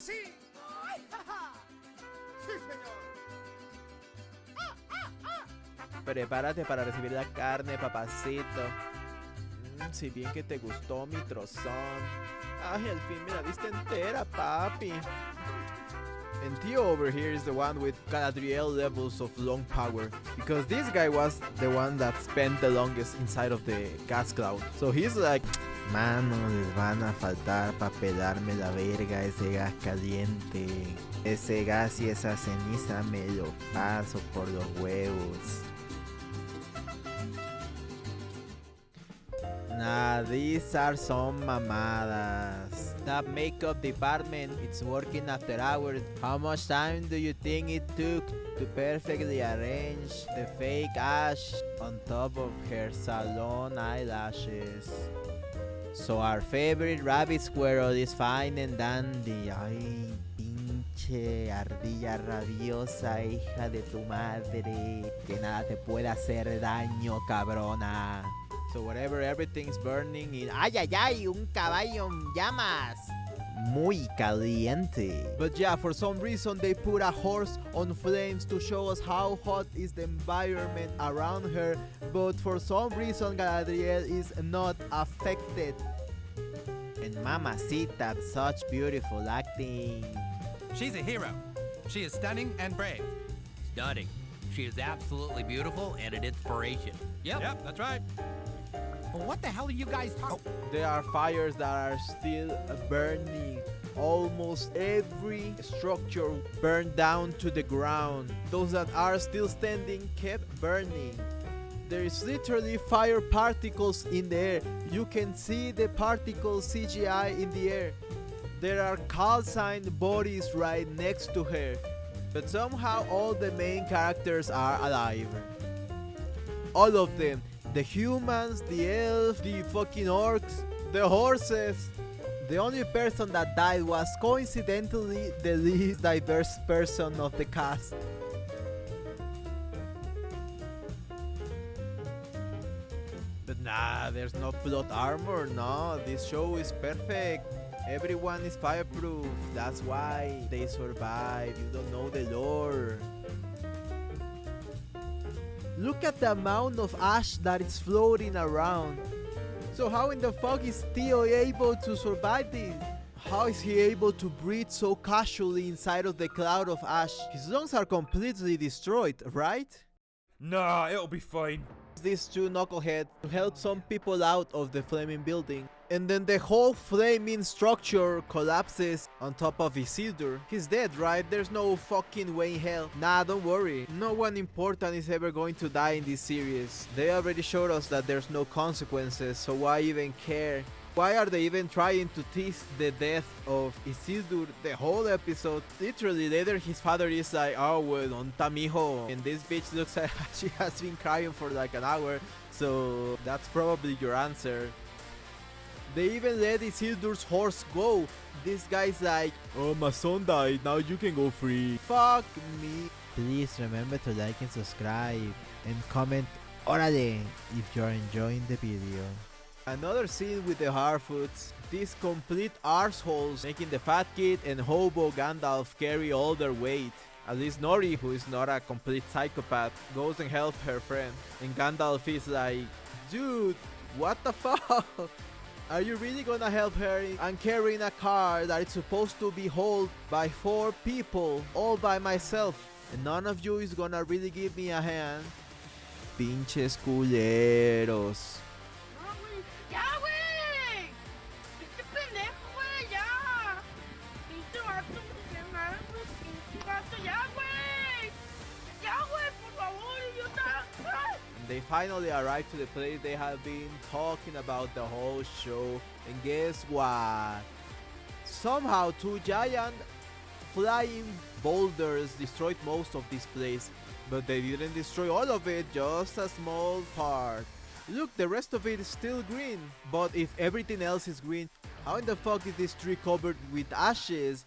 Sí. ¡Ay, jaja! Sí, señor. Prepárate para recibir la carne, papacito. Si bien que te gustó mi trozón. Ay, al fin me la diste entera, papi. And Theo over here is the one with Galadriel levels of long power, because this guy was the one that spent the longest inside of the gas cloud. So he's like, mano, les van a faltar pa' pelarme la verga ese gas caliente. Ese gas y esa ceniza me lo paso por los huevos. Nah, these are some mamadas. That makeup department, it's working after hours. How much time do you think it took to perfectly arrange the fake ash on top of her salon eyelashes? So our favorite rabbit squirrel is fine and dandy. Ay, pinche ardilla rabiosa, hija de tu madre. Que nada te pueda hacer daño, cabrona. So whatever, everything's burning in... ¡Ay, ay, ay! ¡Un caballo en llamas! Muy caliente. But yeah, for some reason they put a horse on flames to show us how hot is the environment around her. But for some reason Galadriel is not affected. And mamacita, such beautiful acting. She's a hero. She is stunning and brave. Stunning. She is absolutely beautiful and an inspiration. Yep, that's right. Well, what the hell are you guys talking? There are fires that are still burning. Almost every structure burned down to the ground. Those that are still standing kept burning. There is literally fire particles in the air. You can see the particles CGI in the air. There are calcined bodies right next to her. But somehow all the main characters are alive. All of them. The humans, the elves, the fucking orcs, the horses. The only person that died was coincidentally the least diverse person of the cast. But nah, there's no plot armor, no, this show is perfect. Everyone is fireproof, that's why they survive, you don't know the lore. Look at the amount of ash that is floating around. So how in the fuck is Theo able to survive this? How is he able to breathe so casually inside of the cloud of ash? His lungs are completely destroyed, right? Nah, it'll be fine. These two knuckleheads to help some people out of the flaming building. And then the whole flaming structure collapses on top of Isildur. He's dead, right? There's no fucking way in hell. Nah, don't worry. No one important is ever going to die in this series. They already showed us that there's no consequences, so why even care? Why are they even trying to tease the death of Isildur the whole episode? Literally later his father is like, oh well, onta mijo. And this bitch looks like she has been crying for like an hour. So that's probably your answer. They even let Isildur's horse go. This guy's like, oh, my son died, now you can go free. Fuck me. Please remember to like and subscribe. And comment, órale, if you're enjoying the video. Another scene with the Harfoots. These complete arseholes making the fat kid and hobo Gandalf carry all their weight. At least Nori, who is not a complete psychopath, goes and helps her friend. And Gandalf is like, dude, what the fuck? Are you really gonna help her? I'm carrying a car that is supposed to be hauled by 4 people all by myself. And none of you is gonna really give me a hand. Pinches culeros. ¡Ya, güey! ¡Pinche pendejo, güey! ¡Ya! ¡Pinche vato! ¡Pinche vato! ¡Ya, güey! ¡Ya, güey! ¡Por favor, idiota! They finally arrived to the place they have been talking about the whole show. And guess what? Somehow 2 giant flying boulders destroyed most of this place. But they didn't destroy all of it, just a small part. Look, the rest of it is still green. But if everything else is green, how in the fuck is this tree covered with ashes?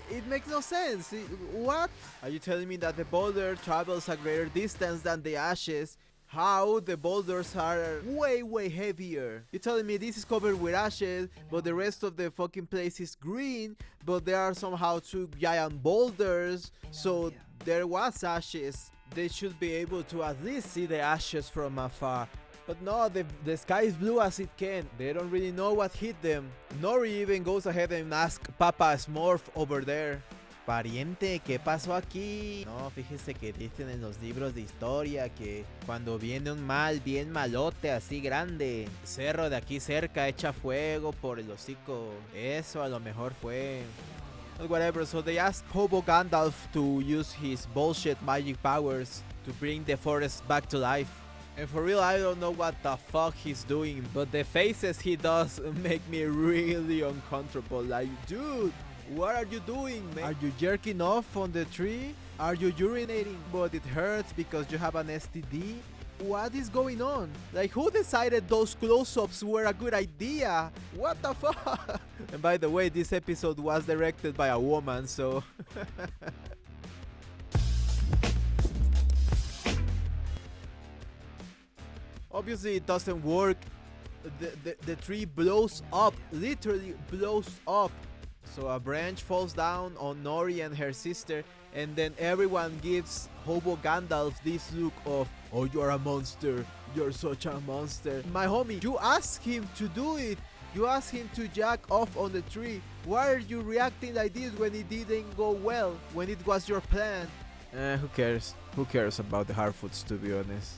It makes no sense. What? Are you telling me that the boulder travels a greater distance than the ashes? how the boulders are way heavier. You're telling me this is covered with ashes, but the rest of the fucking place is green, but there are somehow two giant boulders, so there was ashes. They should be able to at least see the ashes from afar. But no, the sky is blue as it can. They don't really know what hit them. Nori even goes ahead and asks Papa Smurf over there. Pariente, ¿qué pasó aquí? No, fíjese que dicen en los libros de historia que cuando viene un mal bien malote así grande, cerro de aquí cerca echa fuego por el hocico. Eso a lo mejor fue. But whatever, so they asked Hobo Gandalf to use his bullshit magic powers to bring the forest back to life. And for real, I don't know what the fuck he's doing, but the faces he does make me really uncomfortable. Like, dude, what are you doing, man? Are you jerking off on the tree? Are you urinating but it hurts because you have an STD? What is going on? Like, who decided those close-ups were a good idea? What the fuck? And by the way, this episode was directed by a woman, so... Obviously it doesn't work. The tree blows up, literally blows up. So a branch falls down on Nori and her sister, and then everyone gives Hobo Gandalf this look of, oh, you're a monster, you're such a monster. My homie, you asked him to do it. You asked him to jack off on the tree. Why are you reacting like this when it didn't go well, when it was your plan? Who cares? Who cares about the Harfoots, to be honest?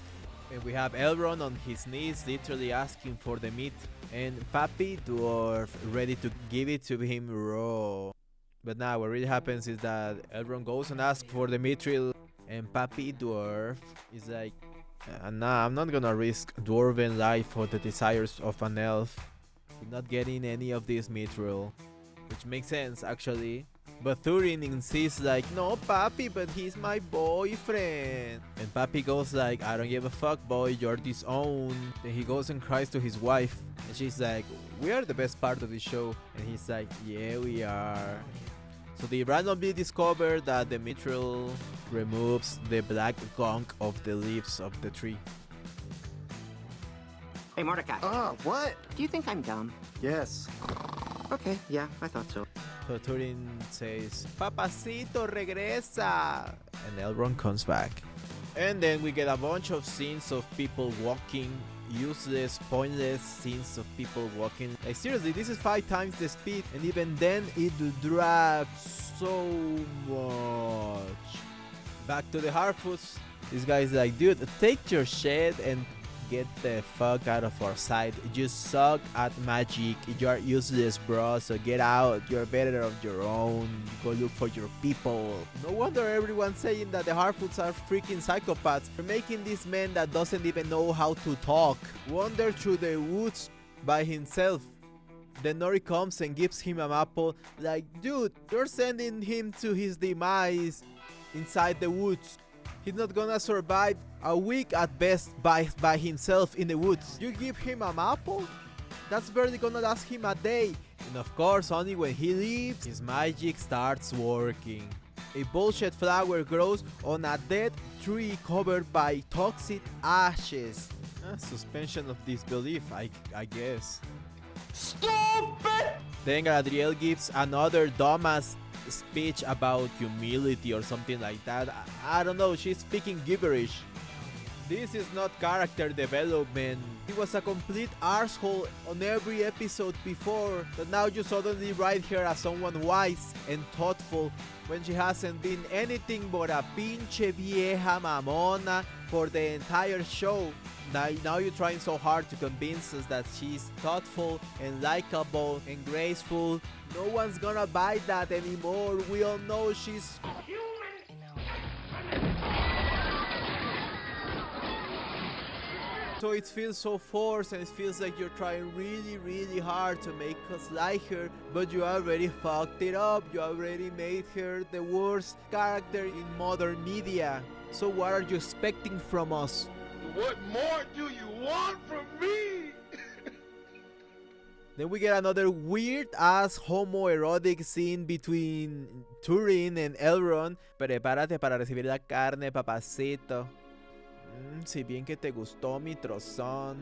And we have Elrond on his knees, literally asking for the meat, and Papi Dwarf ready to give it to him raw. But now what really happens is that Elrond goes and asks for the mithril, and Papi Dwarf is like, nah, I'm not gonna risk dwarven life for the desires of an elf. I'm not getting any of this mithril, which makes sense actually. But Thurin insists like, no Papi, but he's my boyfriend. And Papi goes like, I don't give a fuck boy, you're disowned. Then he goes and cries to his wife. And she's like, we are the best part of the show. And he's like, yeah we are. So they randomly discover that the mithril removes the black gunk of the leaves of the tree. Hey, Mordecai. What? Do you think I'm dumb? Yes. Okay, yeah, I thought so. So Turin says, Papacito, regresa! And Elrond comes back. And then we get a bunch of scenes of people walking, useless, pointless scenes of people walking. Like seriously, this is 5 times the speed, and even then it drags so much. Back to the Harfoots. This guy's like, dude, take your shit and get the fuck out of our sight. You suck at magic. You're useless, bro. So get out. You're better of your own. Go look for your people. No wonder everyone's saying that the Harfoots are freaking psychopaths. They're making this man that doesn't even know how to talk wander through the woods by himself. Then Nori comes and gives him an apple. Like, dude, you're sending him to his demise inside the woods. He's not gonna survive a week at best by himself in the woods. You give him an apple? That's barely gonna last him a day. And of course, only when he leaves, his magic starts working. A bullshit flower grows on a dead tree covered by toxic ashes. Suspension of disbelief, I guess. Stupid! Then Galadriel gives another dumbass speech about humility or something like that. I don't know, she's speaking gibberish. This is not character development. He was a complete arsehole on every episode before, but now you suddenly write her as someone wise and thoughtful when she hasn't been anything but a pinche vieja mamona for the entire show. Now you're trying so hard to convince us that she's thoughtful and likable and graceful. No one's gonna buy that anymore. We all know she's so it feels so forced, and it feels like you're trying really hard to make us like her, but you already fucked it up. You already made her the worst character in modern media. So what are you expecting from us? What more do you want from me? Then we get another weird-ass homoerotic scene between Turin and Elrond. Prepárate para recibir la carne, papacito. Si bien que te gustó mi trozón.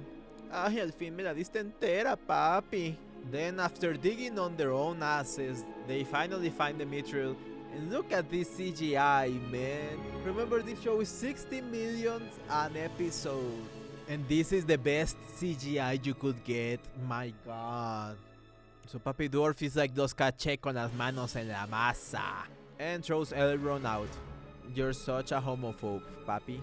Ay, al fin me la diste entera, papi. Then after digging on their own asses, they finally find the mithril. And look at this CGI, man. Remember, this show is 60 million an episode. And this is the best CGI you could get. My god. So Papi Dwarf is like Los Caché con las manos en la masa. And throws Elrond out. You're such a homophobe, Papi.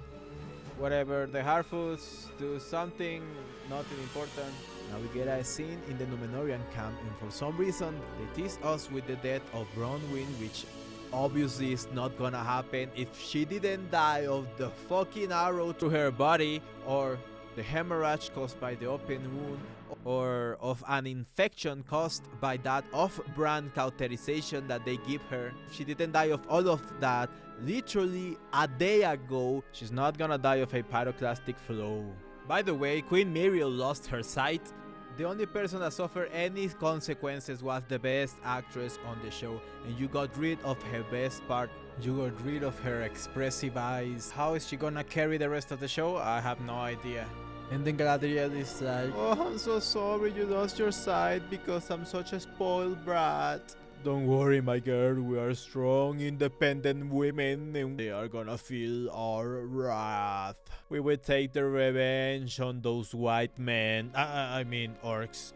Whatever, the Harfoots do something, nothing important. Now we get a scene in the Númenórean camp, and for some reason they tease us with the death of Bronwyn, which obviously is not gonna happen if she didn't die of the fucking arrow through her body, or the hemorrhage caused by the open wound, or of an infection caused by that off-brand cauterization that they give her. If she didn't die of all of that literally a day ago, she's not gonna die of a pyroclastic flow. By the way, Queen Muriel lost her sight. The only person that suffered any consequences was the best actress on the show, and you got rid of her best part. You got rid of her expressive eyes. How is she gonna carry the rest of the show? I have no idea. And then Galadriel is like, oh, I'm so sorry you lost your sight because I'm such a spoiled brat. Don't worry, my girl, we are strong, independent women and they are gonna feel our wrath. We will take the revenge on those white men, I mean orcs.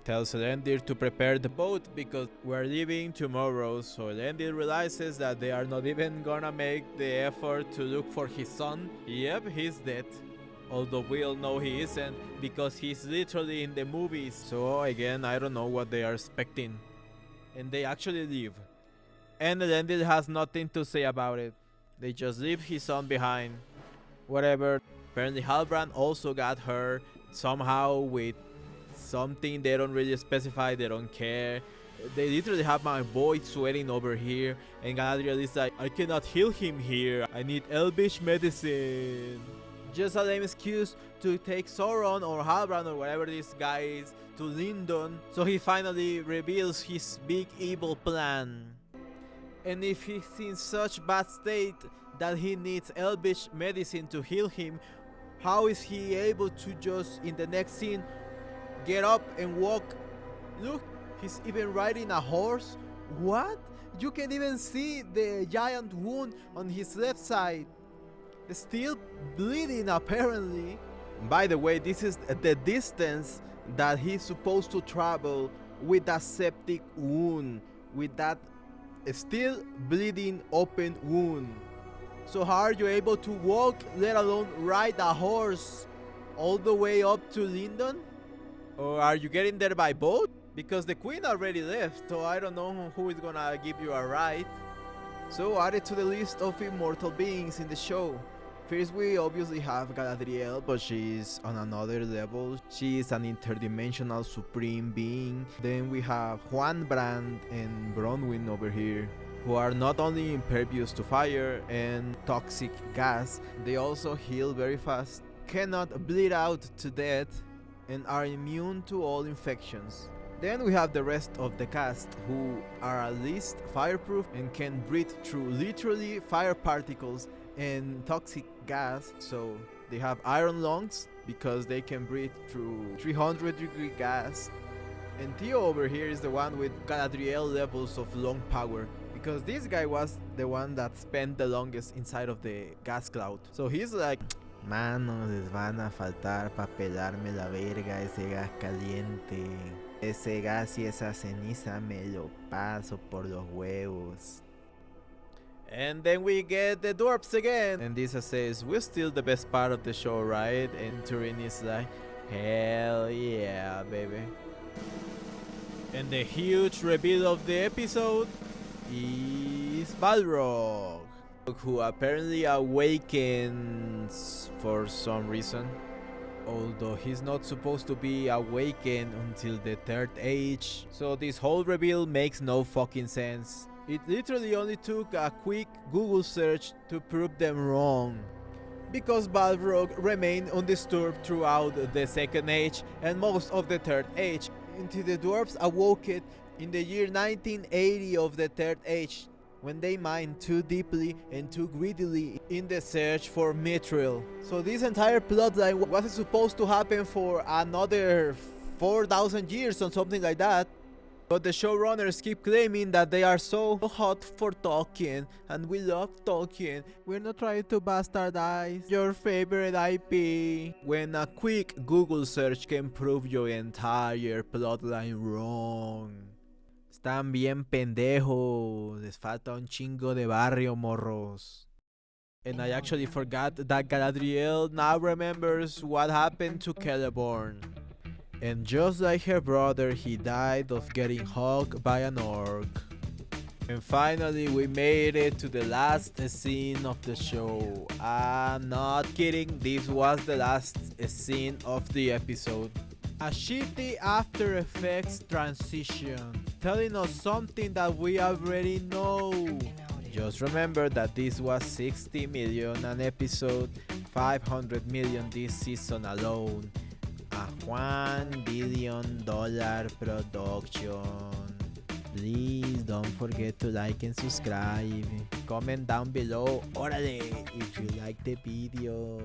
Tells Elendil to prepare the boat because we're leaving tomorrow, so Elendil realizes that they are not even gonna make the effort to look for his son. Yep, he's dead. Although we all know he isn't because he's literally in the movies. So again, I don't know what they are expecting. And they actually leave. And Elendil has nothing to say about it. They just leave his son behind. Whatever. Apparently Halbrand also got her somehow with something they don't really specify, they don't care. They literally have my boy sweating over here, and Galadriel is like, I cannot heal him here, I need elvish medicine. Just a lame excuse to take Sauron or Halbrand or whatever this guy is to Lindon, so he finally reveals his big evil plan. And if he's in such bad state that he needs elvish medicine to heal him, how is he able to just in the next scene get up and walk? Look, he's even riding a horse. What? You can even see the giant wound on his left side. Still bleeding apparently. By the way, this is the distance that he's supposed to travel with a septic wound, with that still bleeding open wound. So how are you able to walk, let alone ride a horse all the way up to Lindon? Or are you getting there by boat? Because the queen already left, so I don't know who is gonna give you a ride. So added to the list of immortal beings in the show. First we obviously have Galadriel, but she's on another level. She is an interdimensional supreme being. Then we have Juan Brand and Bronwyn over here, who are not only impervious to fire and toxic gas, they also heal very fast, cannot bleed out to death, and are immune to all infections. Then we have the rest of the cast, who are at least fireproof and can breathe through literally fire particles and toxic gas. So they have iron lungs because they can breathe through 300-degree gas. And Theo over here is the one with Galadriel levels of lung power, because this guy was the one that spent the longest inside of the gas cloud. So he's like, manos les van a faltar pa pelarme la verga ese gas caliente. Ese gas y esa ceniza me lo paso por los huevos. And then we get the dwarves again. And Disa says, we're still the best part of the show, right? And Turin is like, hell yeah, baby. And the huge reveal of the episode is Balrog, who apparently awakens for some reason. Although he's not supposed to be awakened until the third age. So this whole reveal makes no fucking sense. It literally only took a quick Google search to prove them wrong. Because Balrog remained undisturbed throughout the second age and most of the third age, until the dwarves awoke it in the year 1980 of the third age. when they mine too deeply and too greedily in the search for mithril. So this entire plotline wasn't supposed to happen for another 4,000 years or something like that. But the showrunners keep claiming that they are so hot for Tolkien, and we love Tolkien. We're not trying to bastardize your favorite IP. When a quick Google search can prove your entire plotline wrong. Están bien pendejos. Les falta un chingo de barrio, morros. And I actually forgot that Galadriel now remembers what happened to Celeborn. And just like her brother, he died of getting hugged by an orc. And finally, we made it to the last scene of the show. I'm not kidding, this was the last scene of the episode. A shitty After Effects transition, telling us something that we already know. Just remember that this was 60 million an episode, 500 million this season alone. A $1 billion production. Please don't forget to like and subscribe. Comment down below, órale, if you like the video.